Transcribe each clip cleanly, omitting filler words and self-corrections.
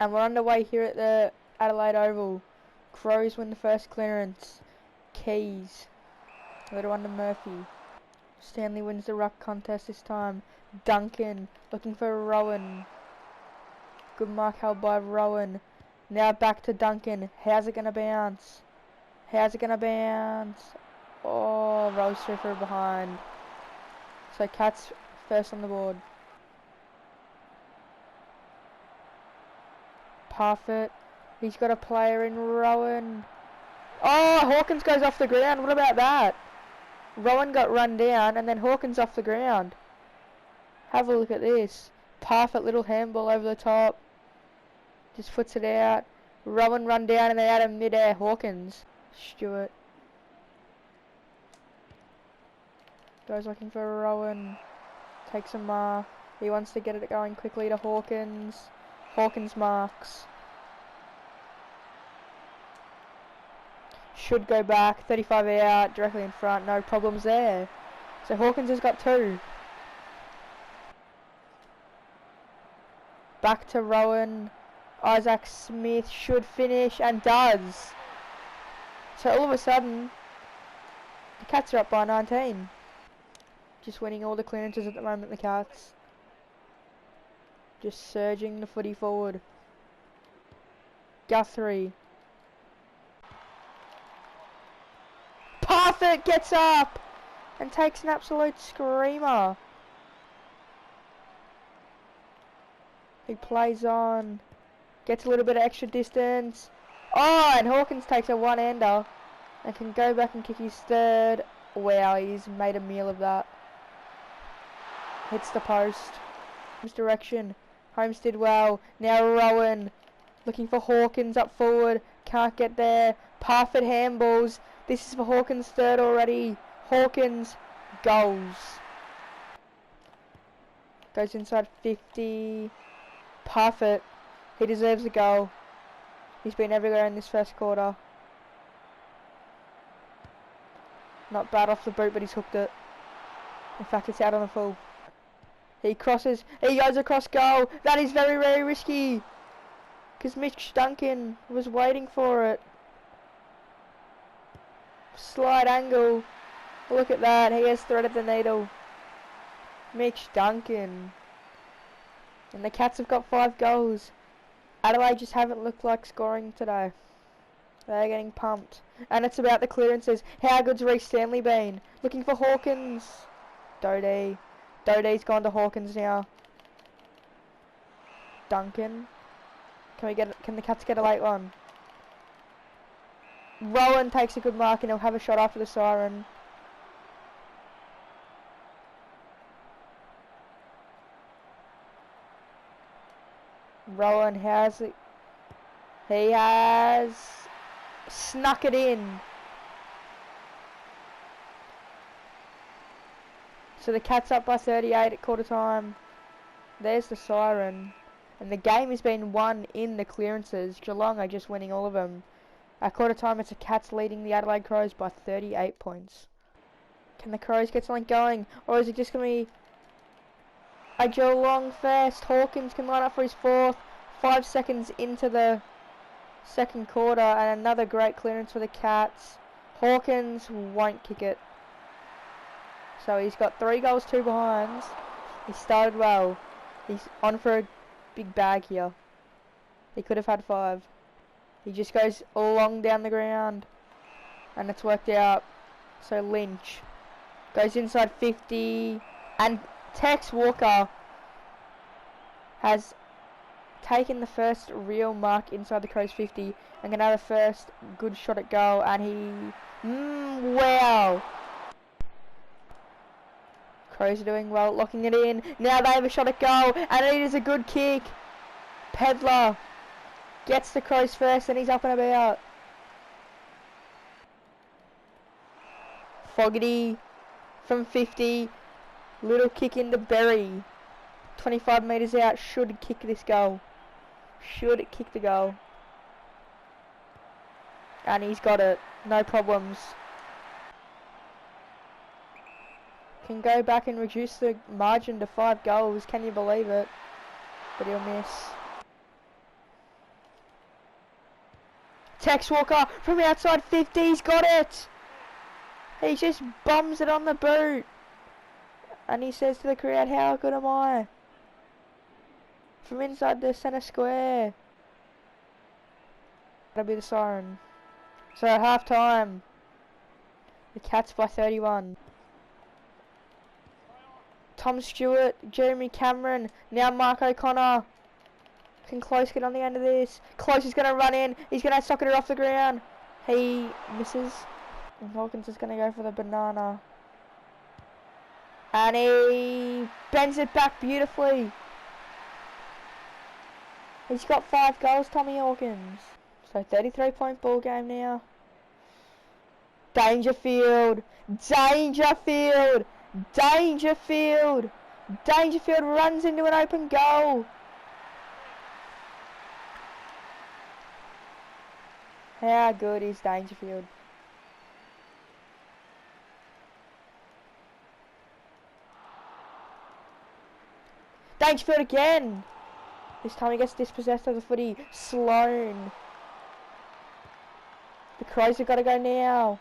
And we're underway here at the Adelaide Oval. Crows win the first clearance. Keys. Little under Murphy. Stanley wins the ruck contest this time. Duncan looking for Rowan. Good mark held by Rowan. Now back to Duncan. How's it going to bounce? How's it going to bounce? Oh, rolls through for a behind. So Cats first on the board. Parfitt. He's got a player in Rowan. Oh, Hawkins goes off the ground. What about that? Rowan got run down and then Hawkins off the ground. Have a look at this. Parfitt, little handball over the top. Just puts it out. Rowan run down and then out of mid-air. Hawkins. Stewart. Goes looking for Rowan. Takes a mark. He wants to get it going quickly to Hawkins. Hawkins marks. Should go back. 35 out. Directly in front. No problems there. So Hawkins has got 2. Back to Rowan. Isaac Smith should finish and does. So all of a sudden, the Cats are up by 19. Just winning all the clearances at the moment, the Cats. Just surging the footy forward. Guthrie. Parfitt gets up and takes an absolute screamer. He plays on. Gets a little bit of extra distance. Oh, and Hawkins takes a one-hander and can go back and kick his third. Wow, he's made a meal of that. Hits the post. Misdirection. Holmes did well. Now Rowan looking for Hawkins up forward. Can't get there. Parfitt handballs. This is for Hawkins' third already. Hawkins goes. Goes inside 50. Parfitt. He deserves a goal. He's been everywhere in this first quarter. Not bad off the boot, but he's hooked it. In fact, it's out on the full. He crosses. He goes across goal. That is very, very risky. Because Mitch Duncan was waiting for it. Slide angle. Look at that. He has threaded the needle. Mitch Duncan. And the Cats have got 5 goals. Adelaide just haven't looked like scoring today. They're getting pumped. And it's about the clearances. How good's Reece Stanley been? Looking for Hawkins. Doty. Doty's gone to Hawkins now. Duncan. Can the Cats get a late one? Rowan takes a good mark and he'll have a shot after the siren. Rowan has it. He has snuck it in. So the Cats up by 38 at quarter time. There's the siren. And the game has been won in the clearances. Geelong are just winning all of them. At quarter time, it's the Cats leading the Adelaide Crows by 38 points. Can the Crows get something going? Or is it just going to be a Geelong first? Hawkins can line up for his 4th. 5 seconds into the second quarter. And another great clearance for the Cats. Hawkins won't kick it. So he's got 3 goals, 2 behinds. He started well. He's on for a big bag here. He could have had 5. He just goes long down the ground. And it's worked out. So Lynch goes inside 50. And Tex Walker has taken the first real mark inside the Crows 50. And can have the first good shot at goal. And he... wow. Crows are doing well, locking it in. Now they have a shot at goal, and it is a good kick. Pedler gets the Crows first, and he's up and about. Fogarty from 50. Little kick into Berry. 25 metres out, should kick this goal. Should kick the goal. And he's got it, no problems. Can go back and reduce the margin to 5 goals. Can you believe it? But he'll miss. Tex Walker from outside 50, he's got it! He just bums it on the boot. And he says to the crowd, how good am I? From inside the centre square. That'll be the siren. So at half time, the Cats by 31. Tom Stewart, Jeremy Cameron, now Mark O'Connor. Can Close get on the end of this? Close is going to run in. He's going to socket it off the ground. He misses. And Hawkins is going to go for the banana. And he bends it back beautifully. He's got 5 goals, Tommy Hawkins. So 33-point ball game now. Dangerfield. Dangerfield. Dangerfield. Dangerfield runs into an open goal. How good is Dangerfield? Dangerfield again. This time he gets dispossessed of the footy. Sloan. The Crows have got to go now.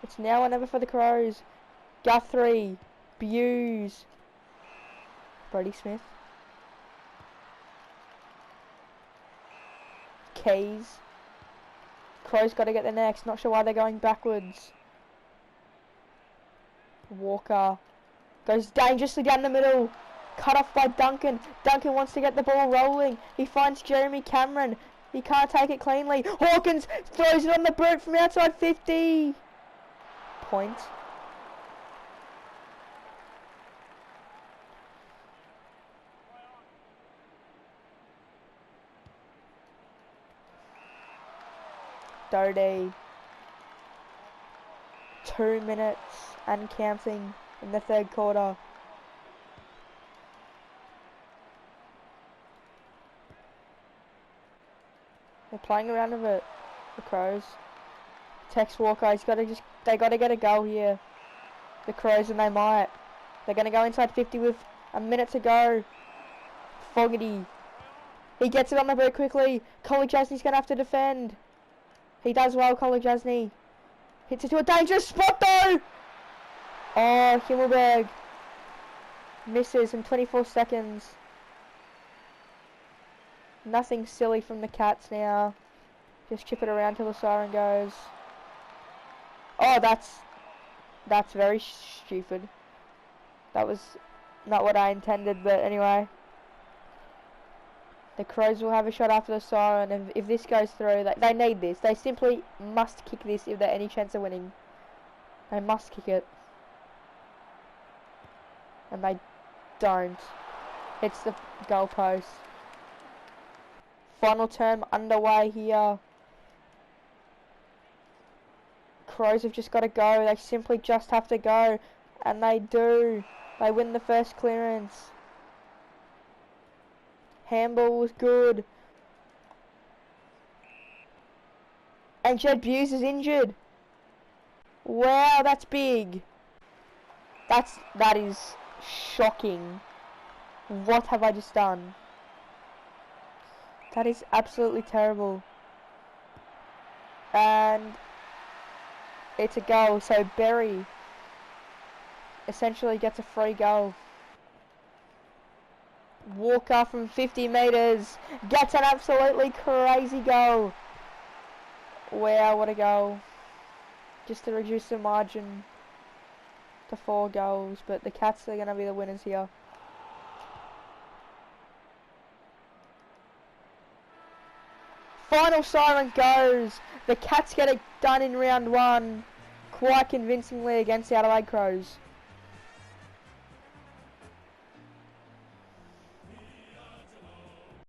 It's now or never for the Crows. Guthrie. Buse. Brody Smith. Keys. Crows got to get the next. Not sure why they're going backwards. Walker. Goes dangerously down the middle. Cut off by Duncan. Duncan wants to get the ball rolling. He finds Jeremy Cameron. He can't take it cleanly. Hawkins throws it on the boot from outside 50. Point. Doty. 2 minutes and counting in the third quarter. They're playing around with it, the Crows. Tex Walker, they got to get a goal here. The Crows, and they might. They're going to go inside 50 with a minute to go. Fogarty. He gets it on the boot quickly. Collie Jasney's going to have to defend. He does well, Collie Jasney. Hits it to a dangerous spot though! Oh, Himmelberg. Misses in 24 seconds. Nothing silly from the Cats now. Just chip it around till the siren goes. Oh, that's very stupid. That was not what I intended, but anyway. The Crows will have a shot after the siren, and if this goes through, they need this. They simply must kick this if they're any chance of winning. They must kick it. And they don't. It's the goalpost. Final term underway here. Crows have just got to go. They simply just have to go. And they do. They win the first clearance. Handball was good. And Jed Buse is injured. Wow, that's big. That is shocking. What have I just done? That is absolutely terrible. And it's a goal, so Berry essentially gets a free goal. Walker from 50 metres gets an absolutely crazy goal. Wow, what a goal. Just to reduce the margin to 4 goals, but the Cats are going to be the winners here. Final siren goes. The Cats get it done in round 1 quite convincingly against the Adelaide Crows.